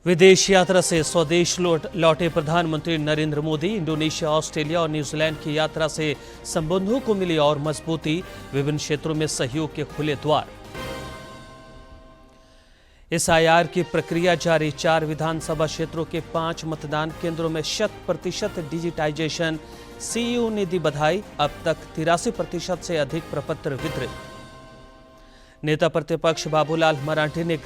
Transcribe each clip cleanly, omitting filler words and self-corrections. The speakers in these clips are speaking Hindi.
विदेश यात्रा से स्वदेश लौटे प्रधानमंत्री नरेंद्र मोदी। इंडोनेशिया, ऑस्ट्रेलिया और न्यूजीलैंड की यात्रा से संबंधों को मिली और मजबूती। विभिन्न क्षेत्रों में सहयोग के खुले द्वार। एसआईआर की प्रक्रिया जारी। 4 विधानसभा क्षेत्रों के 5 मतदान केंद्रों में 100% डिजिटाइजेशन। सीईओ ने दी बधाई। अब तक 83% से अधिक प्रपत्र वितरित। नेता प्रतिपक्ष बाबूलाल मरांडी ने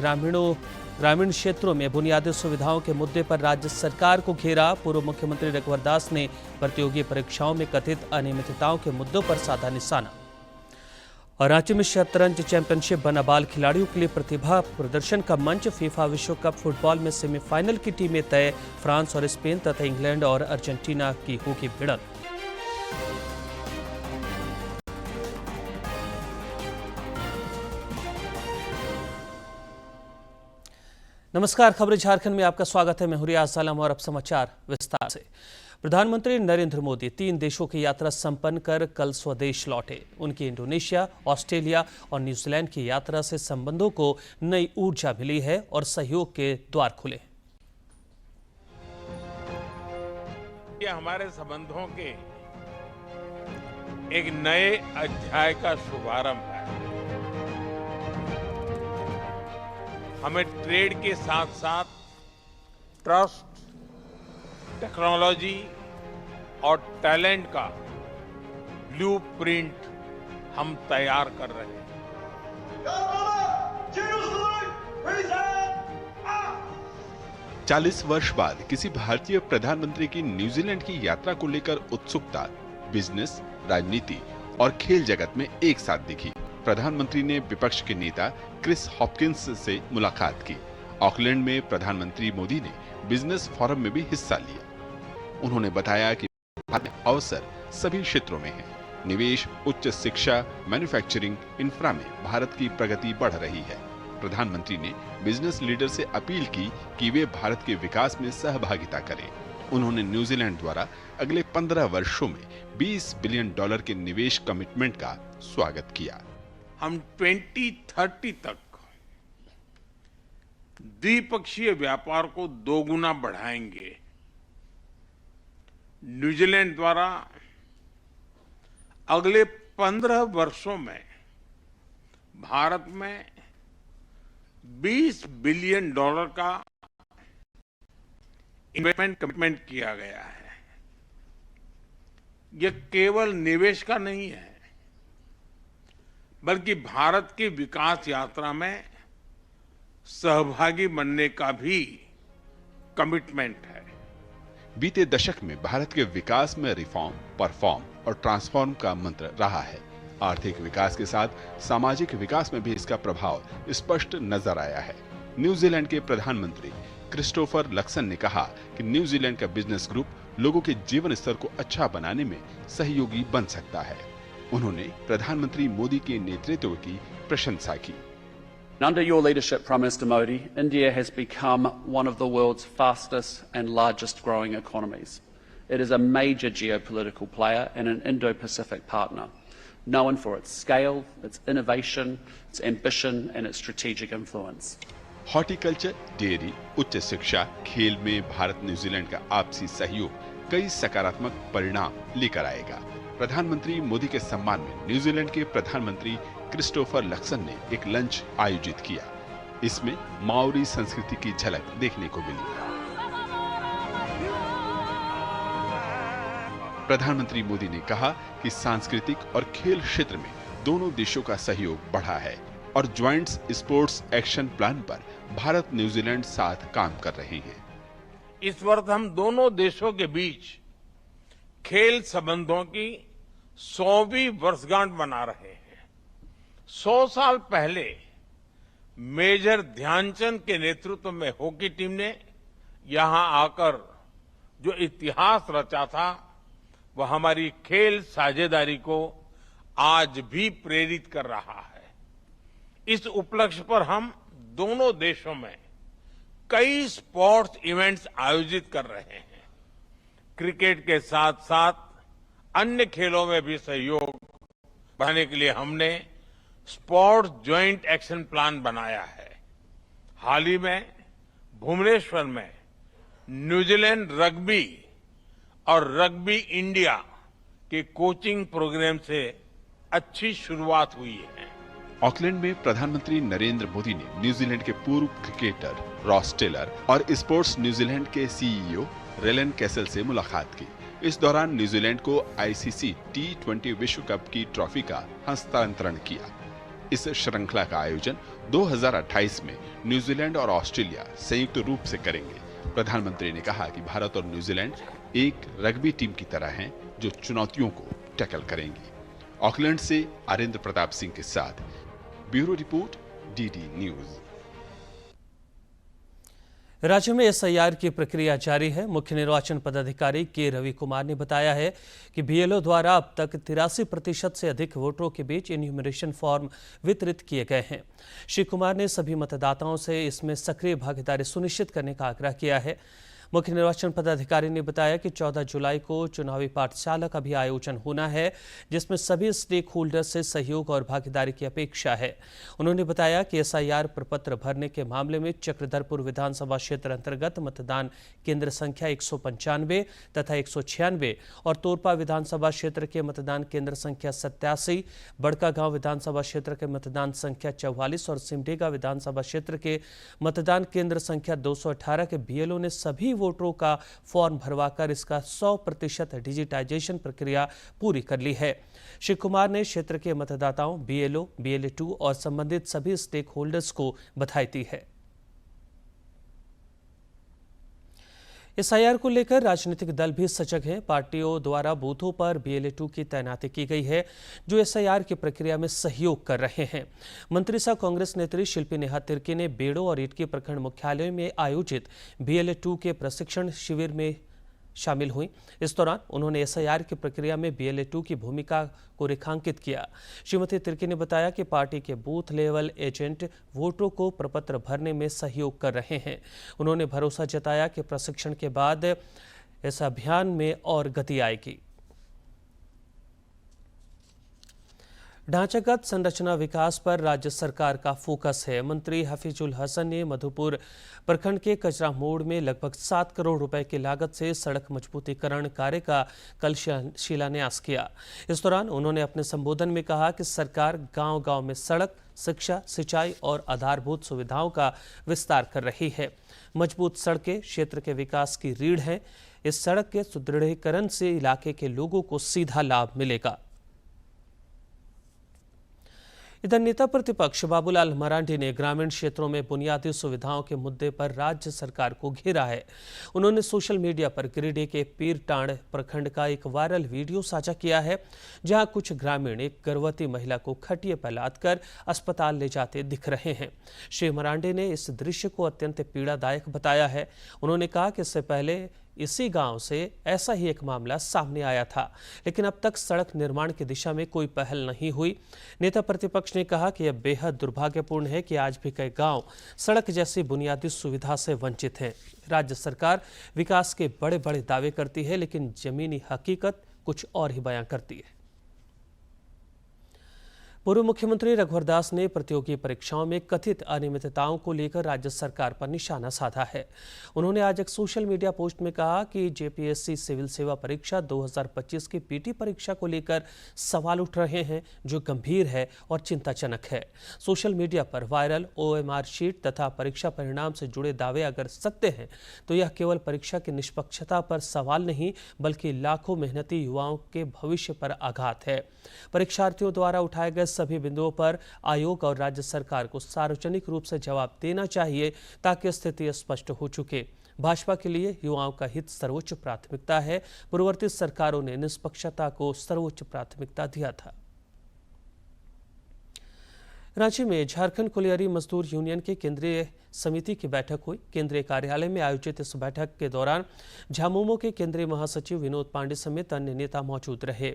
ग्रामीण क्षेत्रों में बुनियादी सुविधाओं के मुद्दे पर राज्य सरकार को घेरा। पूर्व मुख्यमंत्री रघुवर दास ने प्रतियोगी परीक्षाओं में कथित अनियमितताओं के मुद्दों पर साधा निशाना। और रांची में शतरंज चैंपियनशिप बना। बाल खिलाड़ियों के लिए प्रतिभा प्रदर्शन का मंच। फीफा विश्व कप फुटबॉल में सेमीफाइनल की टीमें तय। फ्रांस और स्पेन तथा इंग्लैंड और अर्जेंटीना की होगी भिड़ंत। नमस्कार, खबरें झारखंड में आपका स्वागत है। मैं हूं रियाज आलम और अब समाचार विस्तार से। प्रधानमंत्री नरेंद्र मोदी 3 देशों की यात्रा संपन्न कर कल स्वदेश लौटे। उनकी इंडोनेशिया, ऑस्ट्रेलिया और न्यूजीलैंड की यात्रा से संबंधों को नई ऊर्जा मिली है और सहयोग के द्वार खुले। ये हमारे संबंधों के एक नए अध्याय का शुभारंभ है। हमें ट्रेड के साथ साथ ट्रस्ट, टेक्नोलॉजी और टैलेंट का ब्लूप्रिंट हम तैयार कर रहे हैं। 40 वर्ष बाद किसी भारतीय प्रधानमंत्री की न्यूजीलैंड की यात्रा को लेकर उत्सुकता बिजनेस, राजनीति और खेल जगत में एक साथ दिखी। प्रधानमंत्री ने विपक्ष के नेता क्रिस हॉपकिंस से मुलाकात की। ऑकलैंड में प्रधानमंत्री मोदी ने बिजनेस फोरम में भी हिस्सा लिया। उन्होंने बताया कि अवसर सभी क्षेत्रों में है। निवेश, उच्च शिक्षा, मैन्युफैक्चरिंग, इंफ्रा में भारत की प्रगति बढ़ रही है। प्रधानमंत्री ने बिजनेस लीडर से अपील की कि वे भारत के विकास में सहभागिता करें। उन्होंने न्यूजीलैंड द्वारा अगले 15 वर्षों में $20 बिलियन के निवेश कमिटमेंट का स्वागत किया। हम 2030 तक द्विपक्षीय व्यापार को 2 गुना बढ़ाएंगे। न्यूजीलैंड द्वारा अगले 15 वर्षों में भारत में $20 बिलियन का इन्वेस्टमेंट कमिटमेंट किया गया है। यह केवल निवेश का नहीं है, बल्कि भारत की विकास यात्रा में सहभागी बनने का भी कमिटमेंट है। बीते दशक में भारत के विकास में रिफॉर्म, परफॉर्म और ट्रांसफॉर्म का मंत्र रहा है। आर्थिक विकास के साथ सामाजिक विकास में भी इसका प्रभाव स्पष्ट नजर आया है। न्यूजीलैंड के प्रधानमंत्री क्रिस्टोफर लक्सन ने कहा कि न्यूजीलैंड का बिजनेस ग्रुप लोगों के जीवन स्तर को अच्छा बनाने में सहयोगी बन सकता है। उन्होंने प्रधानमंत्री मोदी के नेतृत्व की प्रशंसा की। Under your leadership, Prime Minister Modi, India has become one of the world's fastest and largest growing economies. It is a major geopolitical player and an Indo-Pacific partner, known for its scale, its innovation, its ambition and its strategic influence. Horticulture, dairy, उच्च शिक्षा, खेल में भारत न्यूजीलैंड का आपसी सहयोग कई सकारात्मक परिणाम लेकर आएगा। प्रधानमंत्री मोदी के सम्मान में न्यूजीलैंड के प्रधानमंत्री क्रिस्टोफर लक्सन ने एक लंच आयोजित किया। इसमें माओरी संस्कृति की झलक देखने को मिली। प्रधानमंत्री मोदी ने कहा कि सांस्कृतिक और खेल क्षेत्र में दोनों देशों का सहयोग बढ़ा है और ज्वाइंट स्पोर्ट्स एक्शन प्लान पर भारत न्यूजीलैंड साथ काम कर रहे हैं। इस वर्ष हम दोनों देशों के बीच खेल संबंधों की 100वीं वर्षगांठ मना रहे हैं। 100 साल पहले मेजर ध्यानचंद के नेतृत्व में हॉकी टीम ने यहां आकर जो इतिहास रचा था, वह हमारी खेल साझेदारी को आज भी प्रेरित कर रहा है। इस उपलक्ष्य पर हम दोनों देशों में कई स्पोर्ट्स इवेंट्स आयोजित कर रहे हैं। क्रिकेट के साथ साथ अन्य खेलों में भी सहयोग बढ़ाने के लिए हमने स्पोर्ट्स ज्वाइंट एक्शन प्लान बनाया है। हाल ही में भुवनेश्वर में न्यूजीलैंड रग्बी और रग्बी इंडिया के कोचिंग प्रोग्राम से अच्छी शुरुआत हुई है। ऑकलैंड में प्रधानमंत्री नरेंद्र मोदी ने न्यूजीलैंड के पूर्व क्रिकेटर रॉस टेलर और स्पोर्ट्स न्यूजीलैंड के सीईओ रेलन कैसल से मुलाकात की। इस दौरान न्यूजीलैंड को आईसीसी T20 विश्व कप की ट्रॉफी का हस्तांतरण किया। इस श्रृंखला का आयोजन 2028 में न्यूजीलैंड और ऑस्ट्रेलिया संयुक्त रूप से करेंगे। प्रधानमंत्री ने कहा कि भारत और न्यूजीलैंड एक रग्बी टीम की तरह हैं जो चुनौतियों को टैकल करेंगी। ऑकलैंड से आरिंद्र प्रताप सिंह के साथ ब्यूरो रिपोर्ट, डीडी न्यूज। राज्य में एसआईआर की प्रक्रिया जारी है। मुख्य निर्वाचन पदाधिकारी के रवि कुमार ने बताया है कि बीएलओ द्वारा अब तक 83% से अधिक वोटरों के बीच इन्यूमरेशन फॉर्म वितरित किए गए हैं। श्री कुमार ने सभी मतदाताओं से इसमें सक्रिय भागीदारी सुनिश्चित करने का आग्रह किया है। मुख्य निर्वाचन पदाधिकारी ने बताया कि 14 जुलाई को चुनावी पाठशाला का भी आयोजन होना है, जिसमें सभी स्टेक होल्डर से सहयोग और भागीदारी की अपेक्षा है। उन्होंने बताया कि एसआईआर प्रपत्र भरने के मामले में चक्रधरपुर विधानसभा क्षेत्र अंतर्गत मतदान केंद्र संख्या 195 तथा 196 और तोरपा विधानसभा क्षेत्र के मतदान केंद्र संख्या 87, बड़कागांव विधानसभा क्षेत्र के मतदान संख्या 44 और सिमडेगा विधानसभा क्षेत्र के मतदान केंद्र संख्या 218 के बीएलओ ने सभी वोटरों का फॉर्म भरवाकर इसका 100% डिजिटाइजेशन प्रक्रिया पूरी कर ली है। श्री कुमार ने क्षेत्र के मतदाताओं, बीएलओ, BLA2 और संबंधित सभी स्टेक होल्डर्स को बधाई दी है। एसआईआर को लेकर राजनीतिक दल भी सजग हैं। पार्टियों द्वारा बूथों पर BLA2 की तैनाती की गई है, जो एसआईआर की प्रक्रिया में सहयोग कर रहे हैं। मंत्री सह कांग्रेस नेत्री शिल्पी नेहा तिर्की ने बेड़ो और इटकी प्रखंड मुख्यालय में आयोजित BLA2 के प्रशिक्षण शिविर में शामिल हुई। इस दौरान उन्होंने एसआईआर की प्रक्रिया में BLA2 की भूमिका को रेखांकित किया। श्रीमती तिर्की ने बताया कि पार्टी के बूथ लेवल एजेंट वोटरों को प्रपत्र भरने में सहयोग कर रहे हैं। उन्होंने भरोसा जताया कि प्रशिक्षण के बाद इस अभियान में और गति आएगी। ढांचागत संरचना विकास पर राज्य सरकार का फोकस है। मंत्री हफीजुल हसन ने मधुपुर प्रखंड के कचरा मोड़ में लगभग 7 करोड़ रुपए की लागत से सड़क मजबूतीकरण कार्य का कल शिलान्यास किया। इस दौरान उन्होंने अपने संबोधन में कहा कि सरकार गांव-गांव में सड़क, शिक्षा, सिंचाई और आधारभूत सुविधाओं का विस्तार कर रही है। मजबूत सड़कें क्षेत्र के विकास की रीढ़ हैं। इस सड़क के सुदृढ़ीकरण से इलाके के लोगों को सीधा लाभ मिलेगा। इधर नेता प्रतिपक्ष बाबूलाल मरांडी ने ग्रामीण क्षेत्रों में बुनियादी सुविधाओं के मुद्दे पर राज्य सरकार को घेरा है। उन्होंने सोशल मीडिया पर गिरिडीह के पीरटांड प्रखंड का एक वायरल वीडियो साझा किया है, जहां कुछ ग्रामीण एक गर्भवती महिला को खटिया पर लादकर अस्पताल ले जाते दिख रहे हैं। श्री मरांडी ने इस दृश्य को अत्यंत पीड़ादायक बताया है। उन्होंने कहा कि इससे पहले इसी गांव से ऐसा ही एक मामला सामने आया था, लेकिन अब तक सड़क निर्माण की दिशा में कोई पहल नहीं हुई। नेता प्रतिपक्ष ने कहा कि यह बेहद दुर्भाग्यपूर्ण है कि आज भी कई गांव सड़क जैसी बुनियादी सुविधा से वंचित हैं। राज्य सरकार विकास के बड़े बड़े दावे करती है, लेकिन जमीनी हकीकत कुछ और ही बयां करती है। पूर्व मुख्यमंत्री रघुवर दास ने प्रतियोगी परीक्षाओं में कथित अनियमितताओं को लेकर राज्य सरकार पर निशाना साधा है। उन्होंने आज एक सोशल मीडिया पोस्ट में कहा कि जेपीएससी सिविल सेवा परीक्षा 2025 की पीटी परीक्षा को लेकर सवाल उठ रहे हैं, जो गंभीर है और चिंताजनक है। सोशल मीडिया पर वायरल OMR शीट तथा परीक्षा परिणाम से जुड़े दावे अगर सत्य हैं, तो यह केवल परीक्षा की निष्पक्षता पर सवाल नहीं, बल्कि लाखों मेहनती युवाओं के भविष्य पर आघात है। परीक्षार्थियों द्वारा उठाए गए सभी बिंदुओं पर आयोग और राज्य सरकार को सार्वजनिक रूप से जवाब देना चाहिए, ताकि स्थिति स्पष्ट हो चुके। भाजपा के लिए युवाओं का हित सर्वोच्च प्राथमिकता है। पूर्ववर्ती सरकारों ने निष्पक्षता को सर्वोच्च प्राथमिकता दिया था। रांची में झारखंड कोलियारी मजदूर यूनियन के केंद्रीय समिति की बैठक हुई। केंद्रीय कार्यालय में आयोजित इस बैठक के दौरान झामुमो के केंद्रीय महासचिव विनोद पांडे समेत अन्य नेता मौजूद रहे।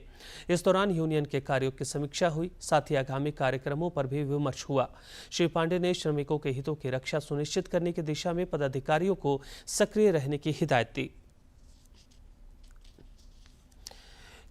इस दौरान यूनियन के कार्यों की समीक्षा हुई, साथ ही आगामी कार्यक्रमों पर भी विमर्श हुआ। श्री पांडे ने श्रमिकों के हितों की रक्षा सुनिश्चित करने की दिशा में पदाधिकारियों को सक्रिय रहने की हिदायत दी।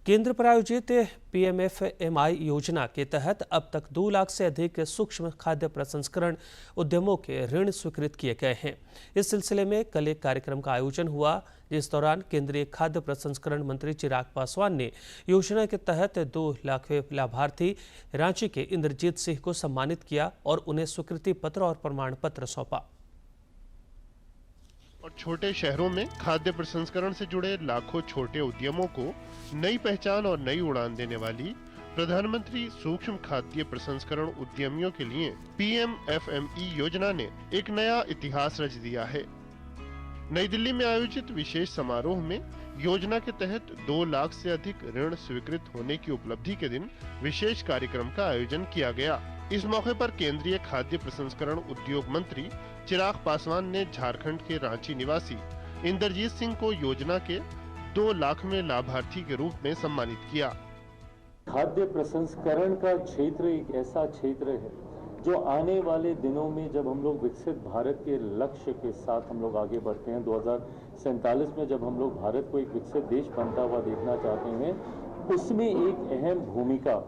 केंद्र प्रायोजित पीएमएफएमई योजना के तहत अब तक 2 लाख से अधिक सूक्ष्म खाद्य प्रसंस्करण उद्यमों के ऋण स्वीकृत किए गए हैं। इस सिलसिले में कल एक कार्यक्रम का आयोजन हुआ, जिस दौरान केंद्रीय खाद्य प्रसंस्करण मंत्री चिराग पासवान ने योजना के तहत 2 लाखवें लाभार्थी रांची के इंद्रजीत सिंह को सम्मानित किया और उन्हें स्वीकृति पत्र और प्रमाण पत्र सौंपा। और छोटे शहरों में खाद्य प्रसंस्करण से जुड़े लाखों छोटे उद्यमों को नई पहचान और नई उड़ान देने वाली प्रधानमंत्री सूक्ष्म खाद्य प्रसंस्करण उद्यमियों के लिए पीएमएफएमई योजना ने एक नया इतिहास रच दिया है। नई दिल्ली में आयोजित विशेष समारोह में योजना के तहत 2 लाख से अधिक ऋण स्वीकृत होने की उपलब्धि के दिन विशेष कार्यक्रम का आयोजन किया गया। इस मौके पर केंद्रीय खाद्य प्रसंस्करण उद्योग मंत्री चिराग पासवान ने झारखंड के रांची निवासी इंद्रजीत सिंह को योजना के 2 लाखवें लाभार्थी के रूप में सम्मानित किया। खाद्य प्रसंस्करण का क्षेत्र एक ऐसा क्षेत्र है जो आने वाले दिनों में जब हम लोग विकसित भारत के लक्ष्य के साथ हम लोग आगे बढ़ते हैं, 2047 में जब हम लोग भारत को एक विकसित देश बनता हुआ देखना चाहते हैं, उसमें एक अहम भूमिका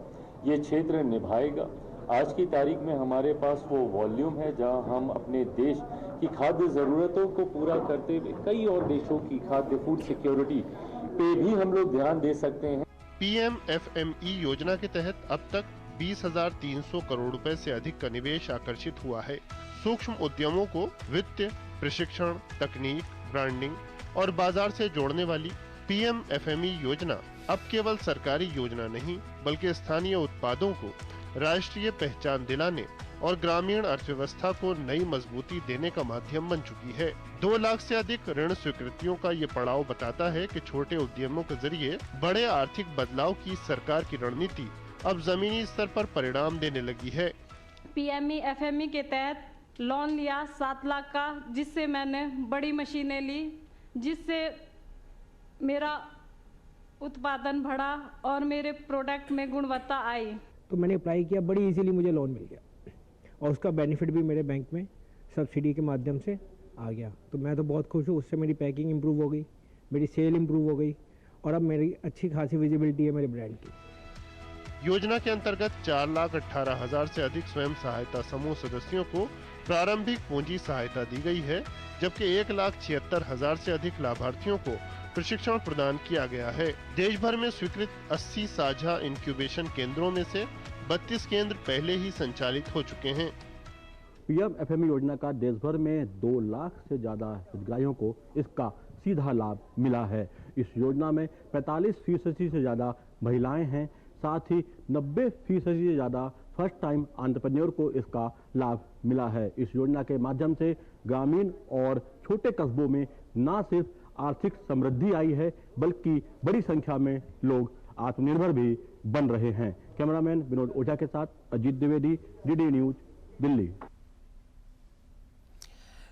ये क्षेत्र निभाएगा। आज की तारीख में हमारे पास वो वॉल्यूम है जहां हम अपने देश की खाद्य ज़रूरतों को पूरा करते हुए कई और देशों की खाद्य फूड सिक्योरिटी पे भी हम लोग ध्यान दे सकते हैं। पीएमएफएमई योजना के तहत अब तक 20,300 करोड़ रुपए से अधिक का निवेश आकर्षित हुआ है। सूक्ष्म उद्यमों को वित्त, प्रशिक्षण, तकनीक, ब्रांडिंग और बाजार से जोड़ने वाली पीएमएफएमई योजना अब केवल सरकारी योजना नहीं, बल्कि स्थानीय उत्पादों को राष्ट्रीय पहचान दिलाने और ग्रामीण अर्थव्यवस्था को नई मजबूती देने का माध्यम बन चुकी है। 2 लाख से अधिक ऋण स्वीकृतियों का ये पड़ाव बताता है कि छोटे उद्यमों के जरिए बड़े आर्थिक बदलाव की सरकार की रणनीति अब जमीनी स्तर पर परिणाम देने लगी है। पीएमएफएमई के तहत लोन लिया 7 लाख का, जिससे मैंने बड़ी मशीनें ली, जिससे मेरा उत्पादन बढ़ा और मेरे प्रोडक्ट में गुणवत्ता आई। तो मैंने अप्लाई किया, बड़ी इजीली मुझे लोन मिल गया और उसका बेनिफिट भी मेरे बैंक में सब्सिडी के माध्यम से आ गया। तो मैं तो बहुत खुश हूँ। उससे मेरी पैकिंग इंप्रूव हो गई, मेरी सेल इंप्रूव हो गई और अब मेरी अच्छी खासी विजिबिलिटी है मेरे ब्रांड की। योजना के अंतर्गत 4,18,000 से अधिक स्वयं सहायता समूह सदस्यों को प्रारंभिक पूंजी सहायता दी गई है, जबकि 1,76,000 से अधिक लाभार्थियों को प्रशिक्षण प्रदान किया गया है। देश भर में स्वीकृत 80 साझा इंक्यूबेशन केंद्रों में से 32 केंद्र पहले ही संचालित हो चुके हैं। पीएमएफएमई योजना का देश भर में 2 लाख से ज्यादा हितग्राहियों को इसका सीधा लाभ मिला है। इस योजना में 45% से ज्यादा महिलाएं हैं, साथ ही 90% से ज्यादा फर्स्ट टाइम एंटरप्रेन्योर को इसका लाभ मिला है। इस योजना के माध्यम से ग्रामीण और छोटे कस्बों में न सिर्फ आर्थिक समृद्धि आई है, बल्कि बड़ी संख्या में लोग आत्मनिर्भर भी बन रहे हैं। कैमरामैन विनोद ओझा के साथ अजीत द्विवेदी, डीडी न्यूज, दिल्ली।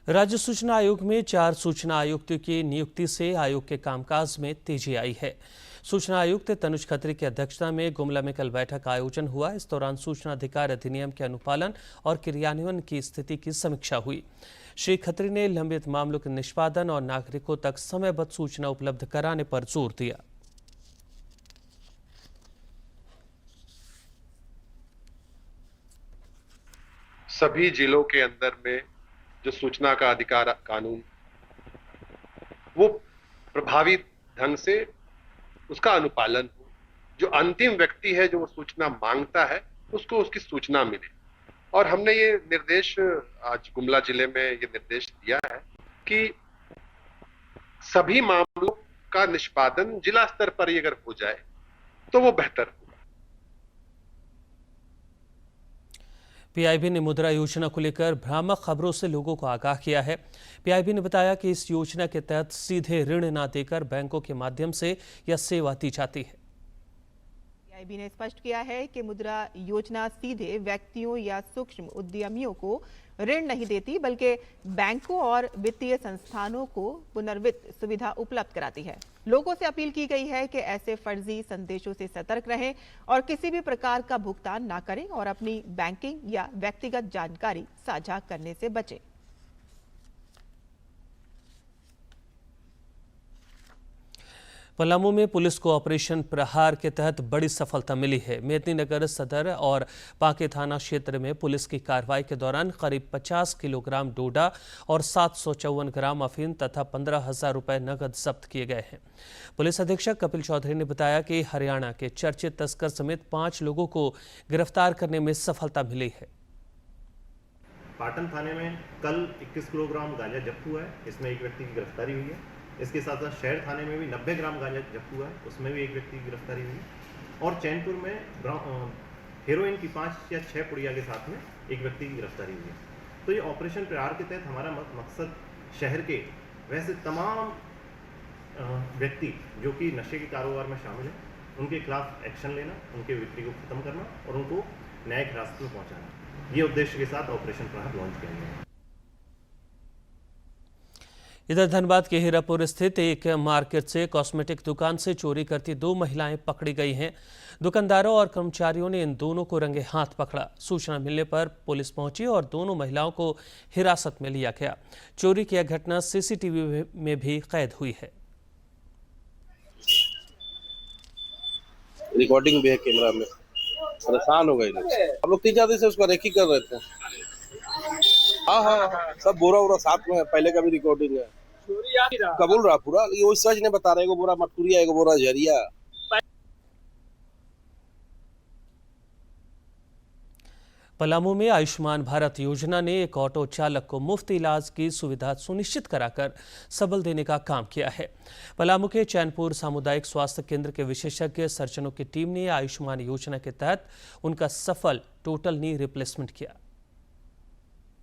राज्य सूचना आयोग में 4 सूचना आयुक्तों की नियुक्ति से आयोग के कामकाज में तेजी आई है। सूचना आयुक्त तनुज खत्री की अध्यक्षता में गुमला में कल बैठक का आयोजन हुआ। इस दौरान सूचना अधिकार अधिनियम के अनुपालन और क्रियान्वयन की स्थिति की समीक्षा हुई। श्री खत्री ने लंबित मामलों के निष्पादन और नागरिकों तक समयबद्ध सूचना उपलब्ध कराने पर जोर दिया। सभी जिलों के अंदर में जो सूचना का अधिकार कानून वो प्रभावी ढंग से उसका अनुपालन हो, जो अंतिम व्यक्ति है जो वो सूचना मांगता है उसको उसकी सूचना मिले। और हमने ये निर्देश आज गुमला जिले में ये निर्देश दिया है कि सभी मामलों का निष्पादन जिला स्तर पर ही अगर हो जाए तो वो बेहतर होगा। पीआईबी ने मुद्रा योजना को लेकर भ्रामक खबरों से लोगों को आगाह किया है। पीआईबी ने बताया कि इस योजना के तहत सीधे ऋण न देकर बैंकों के माध्यम से यह सेवा दी जाती है। पीआईबी ने स्पष्ट किया है कि मुद्रा योजना सीधे व्यक्तियों या सूक्ष्म उद्यमियों को ऋण नहीं देती, बल्कि बैंकों और वित्तीय संस्थानों को पुनर्वित्त सुविधा उपलब्ध कराती है। लोगों से अपील की गई है कि ऐसे फर्जी संदेशों से सतर्क रहें और किसी भी प्रकार का भुगतान ना करें और अपनी बैंकिंग या व्यक्तिगत जानकारी साझा करने से बचें। पलामू में पुलिस को ऑपरेशन प्रहार के तहत बड़ी सफलता मिली है। मेदिनीनगर सदर और पांके थाना क्षेत्र में पुलिस की कार्रवाई के दौरान करीब 50 किलोग्राम डोडा और 754 ग्राम अफीम तथा 15,000 रुपए नकद जब्त किए गए हैं। पुलिस अधीक्षक कपिल चौधरी ने बताया कि हरियाणा के चर्चित तस्कर समेत 5 लोगों को गिरफ्तार करने में सफलता मिली है। पाटन थाने में कल 21 किलोग्राम गांजा जब्त हुआ है, इसमें एक व्यक्ति की गिरफ्तारी हुई है। इसके साथ साथ शहर थाने में भी 90 ग्राम गांजा जब्त हुआ है, उसमें भी एक व्यक्ति की गिरफ्तारी हुई है। और चैनपुर में हेरोइन की 5 या 6 पुड़िया के साथ में एक व्यक्ति की गिरफ्तारी हुई है। तो ये ऑपरेशन प्रहार के तहत हमारा मकसद शहर के वैसे तमाम व्यक्ति जो कि नशे के कारोबार में शामिल हैं, उनके खिलाफ एक्शन लेना, उनके बिक्री को खत्म करना और उनको न्यायिक हिरासत में पहुंचाना, ये उद्देश्य के साथ ऑपरेशन प्रहार लॉन्च किया गया है। इधर धनबाद के हीरापुर स्थित एक मार्केट से कॉस्मेटिक दुकान से चोरी करती 2 महिलाएं पकड़ी गई हैं। दुकानदारों और कर्मचारियों ने इन दोनों को रंगे हाथ पकड़ा। सूचना मिलने पर पुलिस पहुंची और दोनों महिलाओं को हिरासत में लिया गया। चोरी की यह घटना सीसीटीवी में भी कैद हुई है। रिकॉर्डिंग भी है कैमरा में। परेशान हो गए लोग। हम लोग 3-4 दिन से उसका रेकी कर रहे थे। हाँ, सब बोरा साथ में पहले का भी रिकॉर्डिंग है। कबूल रहा पूरा, ये वही सच ने बता रहे, एगो बोरा मटकुरिया, एगो बोरा जहरिया। पलामू में आयुष्मान भारत योजना ने एक ऑटो चालक को मुफ्त इलाज की सुविधा सुनिश्चित कराकर सबल देने का काम किया है। पलामू के चैनपुर सामुदायिक स्वास्थ्य केंद्र के विशेषज्ञ सर्जनों की टीम ने आयुष्मान योजना के तहत उनका सफल टोटल नी रिप्लेसमेंट किया।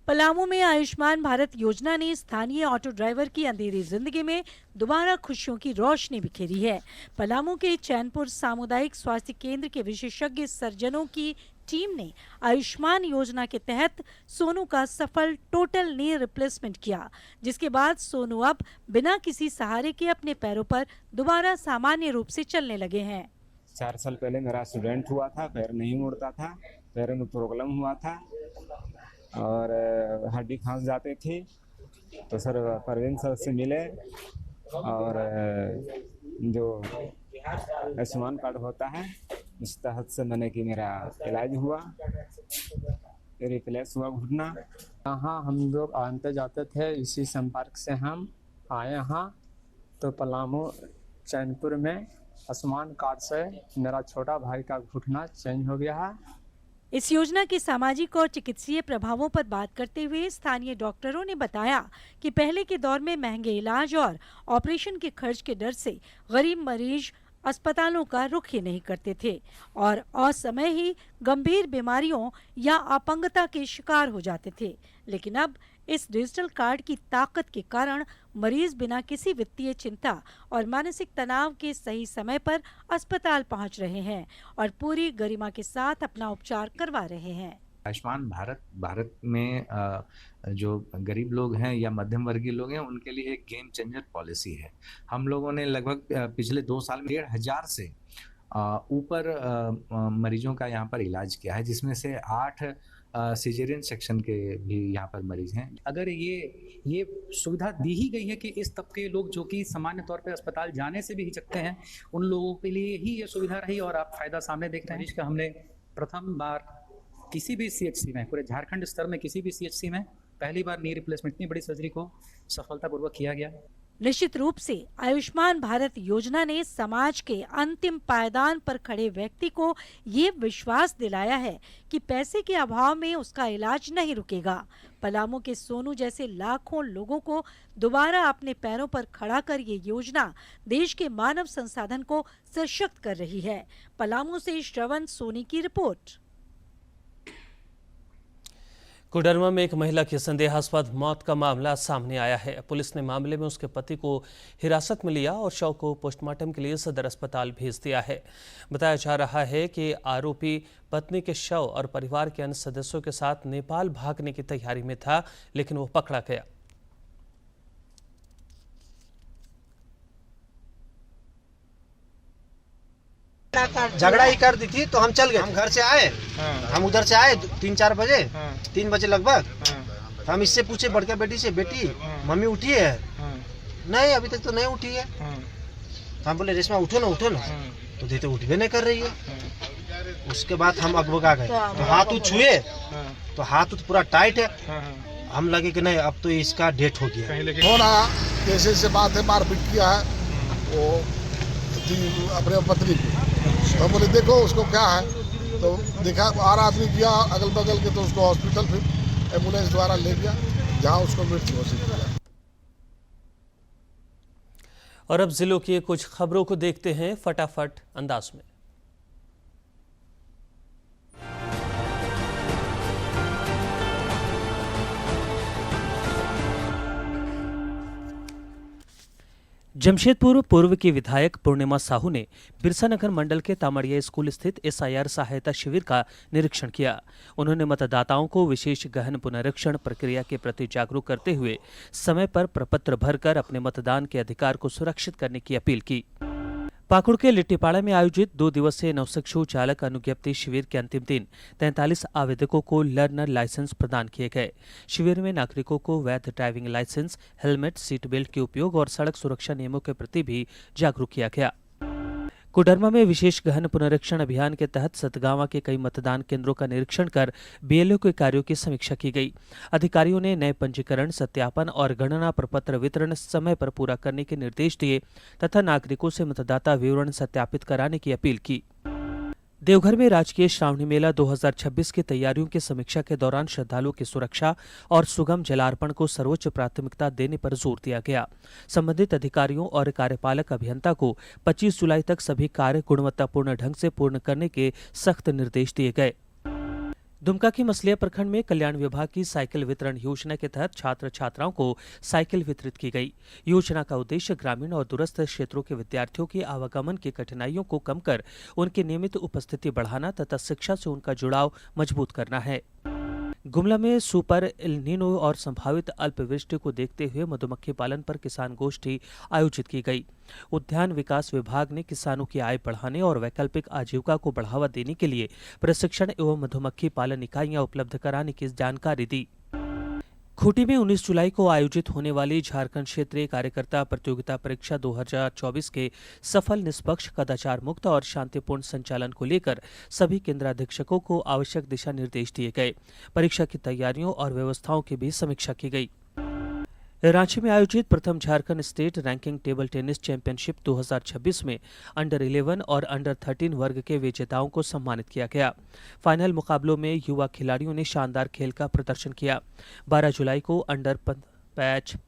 पलामू में आयुष्मान भारत योजना ने स्थानीय ऑटो ड्राइवर की अंधेरी जिंदगी में दोबारा खुशियों की रोशनी बिखेरी है। पलामू के चैनपुर सामुदायिक स्वास्थ्य केंद्र के विशेषज्ञ सर्जनों की टीम ने आयुष्मान योजना के तहत सोनू का सफल टोटल नी रिप्लेसमेंट किया, जिसके बाद सोनू अब बिना किसी सहारे के अपने पैरों पर दोबारा सामान्य रूप से चलने लगे हैं। 4 साल पहले मेरा एक्सीडेंट हुआ था, पैर नहीं मुड़ता था, पैर में प्रॉब्लम हुआ था और हड्डी खांस जाते थे। तो सर परवीन सर से मिले और जो आयुष्मान कार्ड होता है उस तहत से मैंने कि मेरा इलाज हुआ, रिप्लेस हुआ घुटना। यहाँ हम लोग आते जाते थे, इसी संपर्क से हम आए यहाँ। तो पलामू चैनपुर में आयुष्मान कार्ड से मेरा छोटा भाई का घुटना चेंज हो गया है। इस योजना के सामाजिक और चिकित्सीय प्रभावों पर बात करते हुए स्थानीय डॉक्टरों ने बताया कि पहले के दौर में महंगे इलाज और ऑपरेशन के खर्च के डर से गरीब मरीज अस्पतालों का रुख ही नहीं करते थे और असमय ही गंभीर बीमारियों या अपंगता के शिकार हो जाते थे। लेकिन अब इस डिजिटल कार्ड की ताकत के कारण मरीज बिना किसी वित्तीय चिंता और मानसिक तनाव के सही समय पर अस्पताल पहुंच रहे हैं और पूरी गरिमा के साथ अपना उपचार करवा रहे हैं। आयुष्मान भारत में जो गरीब लोग हैं या मध्यम वर्गीय लोग हैं, उनके लिए एक गेम चेंजर पॉलिसी है। हम लोगों ने लगभग पिछले 2 साल में 1,500 से ऊपर मरीजों का यहाँ पर इलाज किया है, जिसमें से 8 सिजेरियन सेक्शन के भी यहाँ पर मरीज हैं। अगर ये सुविधा दी ही गई है कि इस तबके के लोग जो कि सामान्य तौर पे अस्पताल जाने से भी हिचकते हैं, उन लोगों के लिए ही ये सुविधा रही और आप फायदा सामने देख रहे हैं। इसका हमने प्रथम बार किसी भी सीएचसी में, पूरे झारखंड स्तर में किसी भी सीएचसी में पहली बार नी रिप्लेसमेंट, इतनी बड़ी सर्जरी को सफलतापूर्वक किया गया। निश्चित रूप से आयुष्मान भारत योजना ने समाज के अंतिम पायदान पर खड़े व्यक्ति को ये विश्वास दिलाया है कि पैसे के अभाव में उसका इलाज नहीं रुकेगा। पलामू के सोनू जैसे लाखों लोगों को दोबारा अपने पैरों पर खड़ा कर ये योजना देश के मानव संसाधन को सशक्त कर रही है। पलामू से श्रवण सोनी की रिपोर्ट। कोडरमा में एक महिला की संदेहास्पद मौत का मामला सामने आया है। पुलिस ने मामले में उसके पति को हिरासत में लिया और शव को पोस्टमार्टम के लिए सदर अस्पताल भेज दिया है। बताया जा रहा है कि आरोपी पत्नी के शव और परिवार के अन्य सदस्यों के साथ नेपाल भागने की तैयारी में था, लेकिन वो पकड़ा गया। झगड़ा ही कर दी थी तो हम चल गए। हम घर से आए, हम उधर से आए 3-4 बजे, 3 बजे लगभग। हम इससे पूछे बड़का बेटी से, बेटी मम्मी उठी है? नहीं, अभी तक तो नहीं उठी है। तो हम बोले रेशमा उठो ना, तो देते उठबे नहीं कर रही है। उसके बाद हम अगबगा गए, तो हाथ छुए तो हाथ पूरा टाइट है। हम लगे कि नहीं अब तो इसका डेथ हो गया। फोन आया कैसे से बात है, मारपीट किया है वो अपने पत्नी को। तो बोले देखो उसको क्या है, तो देखा 12 आदमी किया अगल बगल के, तो उसको हॉस्पिटल फिर एम्बुलेंस द्वारा ले गया जहाँ उसको मृत्यु घोषित किया। और अब जिलों की कुछ खबरों को देखते हैं फटाफट अंदाज में। जमशेदपुर पूर्व की विधायक पूर्णिमा साहू ने बिरसानगर मंडल के तामड़िया स्कूल स्थित एसआईआर सहायता शिविर का निरीक्षण किया। उन्होंने मतदाताओं को विशेष गहन पुनरीक्षण प्रक्रिया के प्रति जागरूक करते हुए समय पर प्रपत्र भरकर अपने मतदान के अधिकार को सुरक्षित करने की अपील की। पाकुड़ के लिट्टीपाड़ा में आयोजित 2 दिवसीय नवशिक्षु चालक अनुज्ञप्ति शिविर के अंतिम दिन 43 आवेदकों को लर्नर लाइसेंस प्रदान किए गए। शिविर में नागरिकों को वैध driving licence, helmet, seat belt के उपयोग और सड़क सुरक्षा नियमों के प्रति भी जागरूक किया गया। कोडरमा में विशेष गहन पुनरीक्षण अभियान के तहत सतगावा के कई मतदान केंद्रों का निरीक्षण कर बीएलओ के कार्यों की समीक्षा की गई। अधिकारियों ने नए पंजीकरण, सत्यापन और गणना प्रपत्र वितरण समय पर पूरा करने के निर्देश दिए तथा नागरिकों से मतदाता विवरण सत्यापित कराने की अपील की। देवघर में राजकीय श्रावणी मेला 2026 की तैयारियों की समीक्षा के दौरान श्रद्धालुओं की सुरक्षा और सुगम जलार्पण को सर्वोच्च प्राथमिकता देने पर जोर दिया गया। संबंधित अधिकारियों और कार्यपालक अभियंता को 25 जुलाई तक सभी कार्य गुणवत्तापूर्ण ढंग से पूर्ण करने के सख्त निर्देश दिए गए। दुमका के मसलिया प्रखंड में कल्याण विभाग की साइकिल वितरण योजना के तहत छात्र छात्राओं को साइकिल वितरित की गई। योजना का उद्देश्य ग्रामीण और दूरस्थ क्षेत्रों के विद्यार्थियों की आवागमन की कठिनाइयों को कम कर उनकी नियमित उपस्थिति बढ़ाना तथा शिक्षा से उनका जुड़ाव मजबूत करना है। गुमला में सुपर एल नीनो और संभावित अल्पवृष्टि को देखते हुए मधुमक्खी पालन पर किसान गोष्ठी आयोजित की गई। उद्यान विकास विभाग ने किसानों की आय बढ़ाने और वैकल्पिक आजीविका को बढ़ावा देने के लिए प्रशिक्षण एवं मधुमक्खी पालन इकाइयां उपलब्ध कराने की जानकारी दी। खूंटी में 19 जुलाई को आयोजित होने वाली झारखंड क्षेत्रीय कार्यकर्ता प्रतियोगिता परीक्षा 2024 के सफल, निष्पक्ष, कदाचार मुक्त और शांतिपूर्ण संचालन को लेकर सभी केंद्राधीक्षकों को आवश्यक दिशा निर्देश दिए गए। परीक्षा की तैयारियों और व्यवस्थाओं की भी समीक्षा की गई। रांची में आयोजित प्रथम Jharkhand state ranking table tennis championship 2026 में अंडर 11 और अंडर 13 वर्ग के विजेताओं को सम्मानित किया गया। फाइनल मुकाबलों में युवा खिलाड़ियों ने शानदार खेल का प्रदर्शन किया। 12 जुलाई को अंडर 15,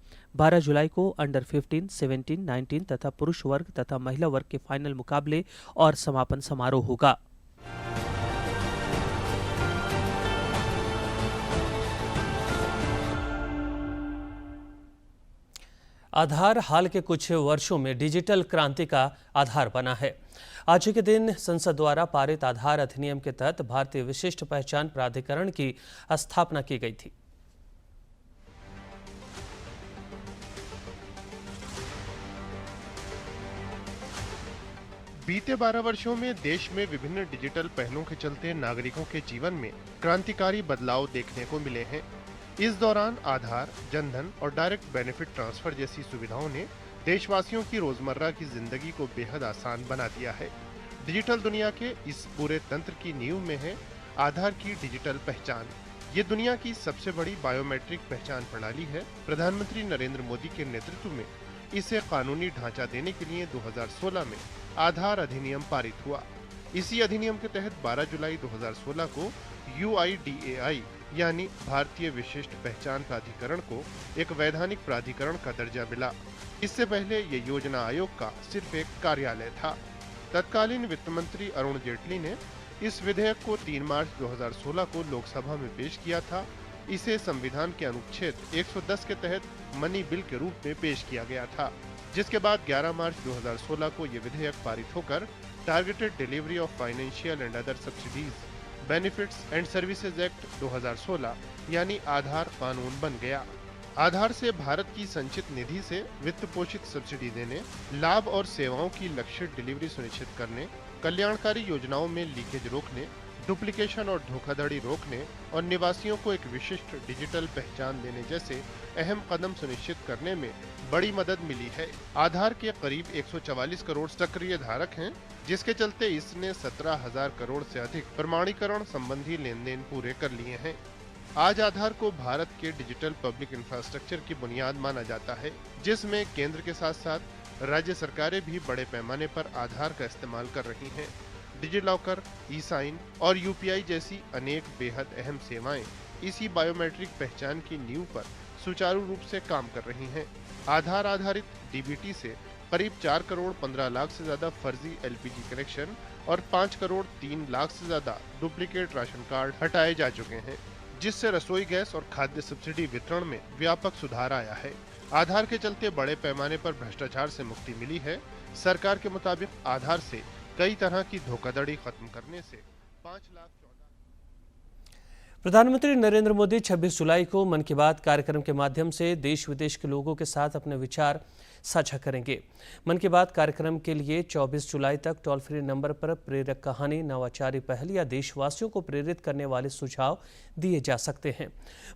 17, 19 तथा पुरुष वर्ग तथा महिला वर्ग के फाइनल मुकाबले और समापन समारोह होगा। आधार हाल के कुछ वर्षों में डिजिटल क्रांति का आधार बना है। आज के दिन संसद द्वारा पारित आधार अधिनियम के तहत भारतीय विशिष्ट पहचान प्राधिकरण की स्थापना की गई थी। बीते 12 वर्षों में देश में विभिन्न डिजिटल पहलों के चलते नागरिकों के जीवन में क्रांतिकारी बदलाव देखने को मिले हैं। इस दौरान आधार, जनधन और डायरेक्ट बेनिफिट ट्रांसफर जैसी सुविधाओं ने देशवासियों की रोजमर्रा की जिंदगी को बेहद आसान बना दिया है। डिजिटल दुनिया के इस पूरे तंत्र की नींव में है आधार की डिजिटल पहचान। ये दुनिया की सबसे बड़ी बायोमेट्रिक पहचान प्रणाली है। प्रधानमंत्री नरेंद्र मोदी के नेतृत्व में इसे कानूनी ढांचा देने के लिए 2016 में आधार अधिनियम पारित हुआ। इसी अधिनियम के तहत 12 जुलाई 2016 को UIDAI यानी भारतीय विशिष्ट पहचान प्राधिकरण को एक वैधानिक प्राधिकरण का दर्जा मिला। इससे पहले ये योजना आयोग का सिर्फ एक कार्यालय था। तत्कालीन वित्त मंत्री अरुण जेटली ने इस विधेयक को 3 मार्च 2016 को लोकसभा में पेश किया था। इसे संविधान के अनुच्छेद 110 के तहत मनी बिल के रूप में पेश किया गया था, जिसके बाद 11 मार्च 2016 को ये विधेयक पारित होकर targeted delivery of financial and other subsidies, benefits and services act 2016 यानी आधार कानून बन गया। आधार से भारत की संचित निधि से वित्त पोषित सब्सिडी देने, लाभ और सेवाओं की लक्षित डिलीवरी सुनिश्चित करने, कल्याणकारी योजनाओं में लीकेज रोकने, डुप्लीकेशन और धोखाधड़ी रोकने और निवासियों को एक विशिष्ट डिजिटल पहचान देने जैसे अहम कदम सुनिश्चित करने में बड़ी मदद मिली है। आधार के करीब 144 करोड़ सक्रिय धारक हैं, जिसके चलते इसने 17,000 करोड़ से अधिक प्रमाणीकरण संबंधी लेन देन पूरे कर लिए हैं। आज आधार को भारत के डिजिटल पब्लिक इंफ्रास्ट्रक्चर की बुनियाद माना जाता है, जिसमें केंद्र के साथ साथ राज्य सरकारें भी बड़े पैमाने पर आधार का इस्तेमाल कर रही हैं। डिजिलॉकर, ई-साइन और यूपीआई जैसी अनेक बेहद अहम सेवाएं इसी बायोमेट्रिक पहचान की नींव पर सुचारू रूप से काम कर रही हैं। आधार आधारित डीबीटी से करीब 4 करोड़ 15 लाख से ज्यादा फर्जी एलपीजी कनेक्शन और 5 करोड़ 3 लाख से ज्यादा डुप्लीकेट राशन कार्ड हटाए जा चुके हैं, जिससे रसोई गैस और खाद्य सब्सिडी वितरण में व्यापक सुधार आया है। आधार के चलते बड़े पैमाने पर भ्रष्टाचार से मुक्ति मिली है। सरकार के मुताबिक आधार से कई तरह की धोखाधड़ी खत्म करने से 5 लाख। प्रधानमंत्री नरेंद्र मोदी 26 जुलाई को मन की बात कार्यक्रम के माध्यम से देश विदेश के लोगों के साथ अपने विचार साझा करेंगे। मन की बात कार्यक्रम के लिए 24 जुलाई तक टोल फ्री नंबर पर प्रेरक कहानी, नवाचारी पहल या देशवासियों को प्रेरित करने वाले सुझाव दिए जा सकते हैं।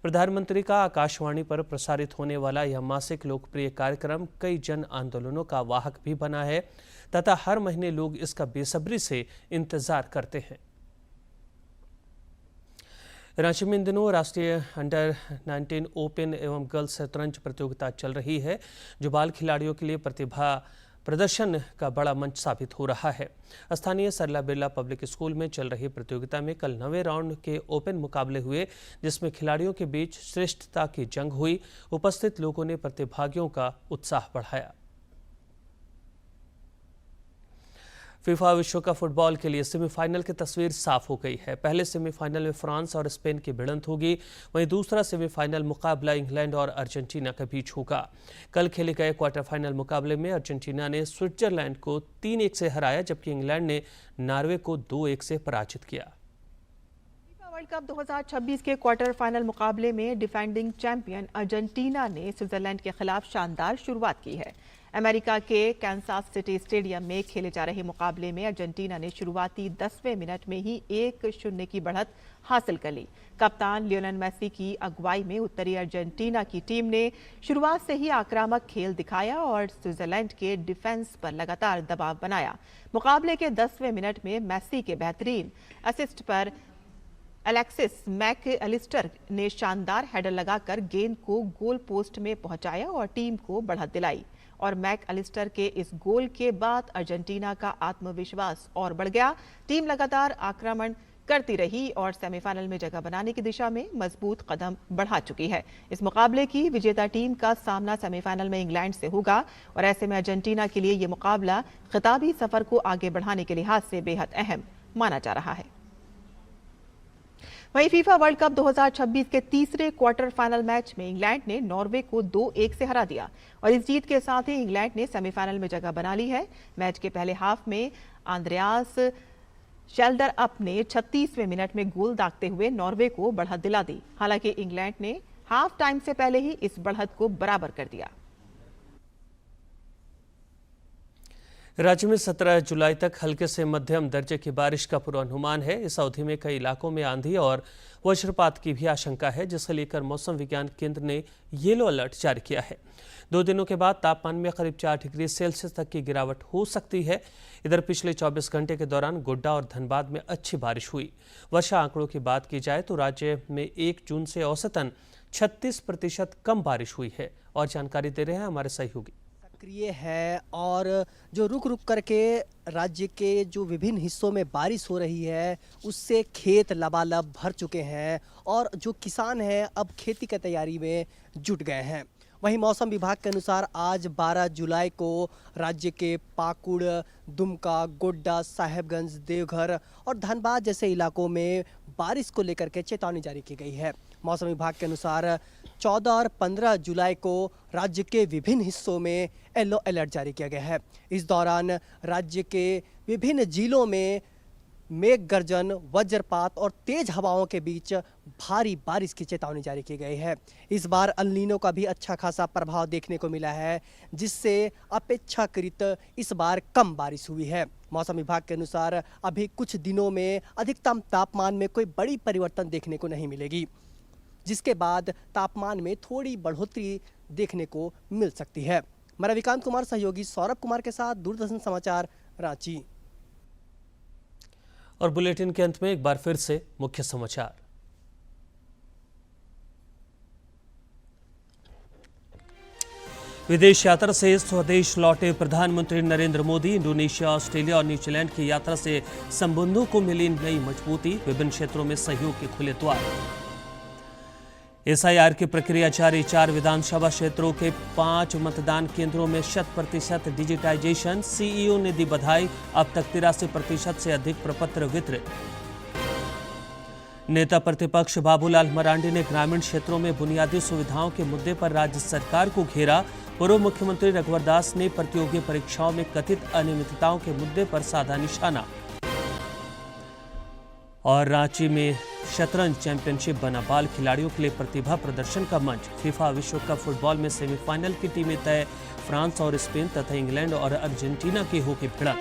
प्रधानमंत्री का आकाशवाणी पर प्रसारित होने वाला यह मासिक लोकप्रिय कार्यक्रम कई जन आंदोलनों का वाहक भी बना है तथा हर महीने लोग इसका बेसब्री से इंतजार करते हैं। रांची में इन दिनों राष्ट्रीय अंडर 19 ओपन एवं गर्ल्स शतरंज प्रतियोगिता चल रही है, जो बाल खिलाड़ियों के लिए प्रतिभा प्रदर्शन का बड़ा मंच साबित हो रहा है। स्थानीय सरला बिरला पब्लिक स्कूल में चल रही प्रतियोगिता में कल 9वें राउंड के ओपन मुकाबले हुए, जिसमें खिलाड़ियों के बीच श्रेष्ठता की जंग हुई। उपस्थित लोगों ने प्रतिभागियों का उत्साह बढ़ाया। फीफा विश्व कप फुटबॉल के लिए सेमीफाइनल की तस्वीर साफ हो गई है। पहले सेमीफाइनल में फ्रांस और स्पेन की भिड़ंत होगी, वहीं दूसरा सेमीफाइनल मुकाबला इंग्लैंड और अर्जेंटीना के बीच होगा। कल खेले गए क्वार्टर फाइनल मुकाबले में अर्जेंटीना ने स्विट्जरलैंड को 3-1 से हराया, जबकि इंग्लैंड ने नॉर्वे को 2-1 से पराजित किया। वर्ल्ड कप 2026 के क्वार्टर फाइनल मुकाबले में डिफेंडिंग चैंपियन अर्जेंटीना ने स्विट्जरलैंड के खिलाफ शानदार शुरुआत की है। अमेरिका के कैंसास सिटी स्टेडियम में खेले जा रहे मुकाबले में अर्जेंटीना ने शुरुआती 10वें मिनट में ही 1-0 की बढ़त हासिल कर ली। कप्तान लियोनेल मेसी की अगुवाई में उत्तरी अर्जेंटीना की टीम ने शुरुआत से ही आक्रामक खेल दिखाया और स्विट्जरलैंड के डिफेंस पर लगातार दबाव बनाया। मुकाबले के 10वें मिनट में मेसी के बेहतरीन असिस्ट पर एलेक्सिस मैक एलिस्टर ने शानदार हेडर लगाकर गेंद को गोल पोस्ट में पहुंचाया और टीम को बढ़त दिलाई। और मैक एलिस्टर के इस गोल के बाद अर्जेंटीना का आत्मविश्वास और बढ़ गया। टीम लगातार आक्रमण करती रही और सेमीफाइनल में जगह बनाने की दिशा में मजबूत कदम बढ़ा चुकी है। इस मुकाबले की विजेता टीम का सामना सेमीफाइनल में इंग्लैंड से होगा और ऐसे में अर्जेंटीना के लिए ये मुकाबला खिताबी सफर को आगे बढ़ाने के लिहाज से बेहद अहम माना जा रहा है। वहीं फीफा वर्ल्ड कप 2026 के तीसरे क्वार्टर फाइनल मैच में इंग्लैंड ने नॉर्वे को 2-1 से हरा दिया और इस जीत के साथ ही इंग्लैंड ने सेमीफाइनल में जगह बना ली है। मैच के पहले हाफ में आंद्रेयास शेल्डरअप ने 36वें मिनट में गोल दागते हुए नॉर्वे को बढ़त दिला दी। हालांकि इंग्लैंड ने हाफ टाइम से पहले ही इस बढ़त को बराबर कर दिया। राज्य में 17 जुलाई तक हल्के से मध्यम दर्जे की बारिश का पूर्वानुमान है। इस अवधि में कई इलाकों में आंधी और वज्रपात की भी आशंका है, जिसे लेकर मौसम विज्ञान केंद्र ने येलो अलर्ट जारी किया है। 2 दिनों के बाद तापमान में करीब 4 डिग्री सेल्सियस तक की गिरावट हो सकती है। इधर पिछले 24 घंटे के दौरान गोड्डा और धनबाद में अच्छी बारिश हुई। वर्षा आंकड़ों की बात की जाए तो राज्य में 1 जून से औसतन 36% कम बारिश हुई है। और जानकारी दे रहे हैं हमारे सहयोगी। सक्रिय है और जो रुक रुक करके राज्य के जो विभिन्न हिस्सों में बारिश हो रही है, उससे खेत लबालब भर चुके हैं और जो किसान हैं अब खेती की तैयारी में जुट गए हैं। वहीं मौसम विभाग के अनुसार आज 12 जुलाई को राज्य के पाकुड़, दुमका, गोड्डा, साहेबगंज, देवघर और धनबाद जैसे इलाकों में बारिश को लेकर के चेतावनी जारी की गई है। मौसम विभाग के अनुसार 14 और 15 जुलाई को राज्य के विभिन्न हिस्सों में येलो अलर्ट जारी किया गया है। इस दौरान राज्य के विभिन्न जिलों में मेघ गर्जन, वज्रपात और तेज हवाओं के बीच भारी बारिश की चेतावनी जारी की गई है। इस बार अल नीनो का भी अच्छा खासा प्रभाव देखने को मिला है, जिससे अपेक्षाकृत इस बार कम बारिश हुई है। मौसम विभाग के अनुसार अभी कुछ दिनों में अधिकतम तापमान में कोई बड़ी परिवर्तन देखने को नहीं मिलेगी, जिसके बाद तापमान में थोड़ी बढ़ोतरी देखने को मिल सकती है। मैं रविकांत कुमार, सहयोगी सौरभ कुमार के साथ, दूरदर्शन समाचार, रांची। और बुलेटिन के अंत में एक बार फिर से मुख्य समाचार। विदेश यात्रा से स्वदेश लौटे प्रधानमंत्री नरेंद्र मोदी। इंडोनेशिया, ऑस्ट्रेलिया और न्यूजीलैंड की यात्रा से संबंधों को मिली नई मजबूती। विभिन्न क्षेत्रों में सहयोग के खुले द्वार। एसआईआर की प्रक्रिया जारी। 4 विधानसभा क्षेत्रों के 5 मतदान केंद्रों में 100% डिजिटाइजेशन। सीईओ ने दी बधाई। अब तक 83% से अधिक प्रपत्र वितरित। नेता प्रतिपक्ष बाबूलाल मरांडी ने ग्रामीण क्षेत्रों में बुनियादी सुविधाओं के मुद्दे पर राज्य सरकार को घेरा। पूर्व मुख्यमंत्री रघुवर दास ने प्रतियोगी परीक्षाओं में कथित अनियमितताओं के मुद्दे पर साधा निशाना। और रांची में शतरंज चैंपियनशिप बना। बाल खिलाड़ियों के लिए प्रतिभा प्रदर्शन का मंच। फीफा विश्व कप फुटबॉल में सेमीफाइनल की टीमें तय। फ्रांस और स्पेन तथा इंग्लैंड और अर्जेंटीना की होगी भिड़ंत।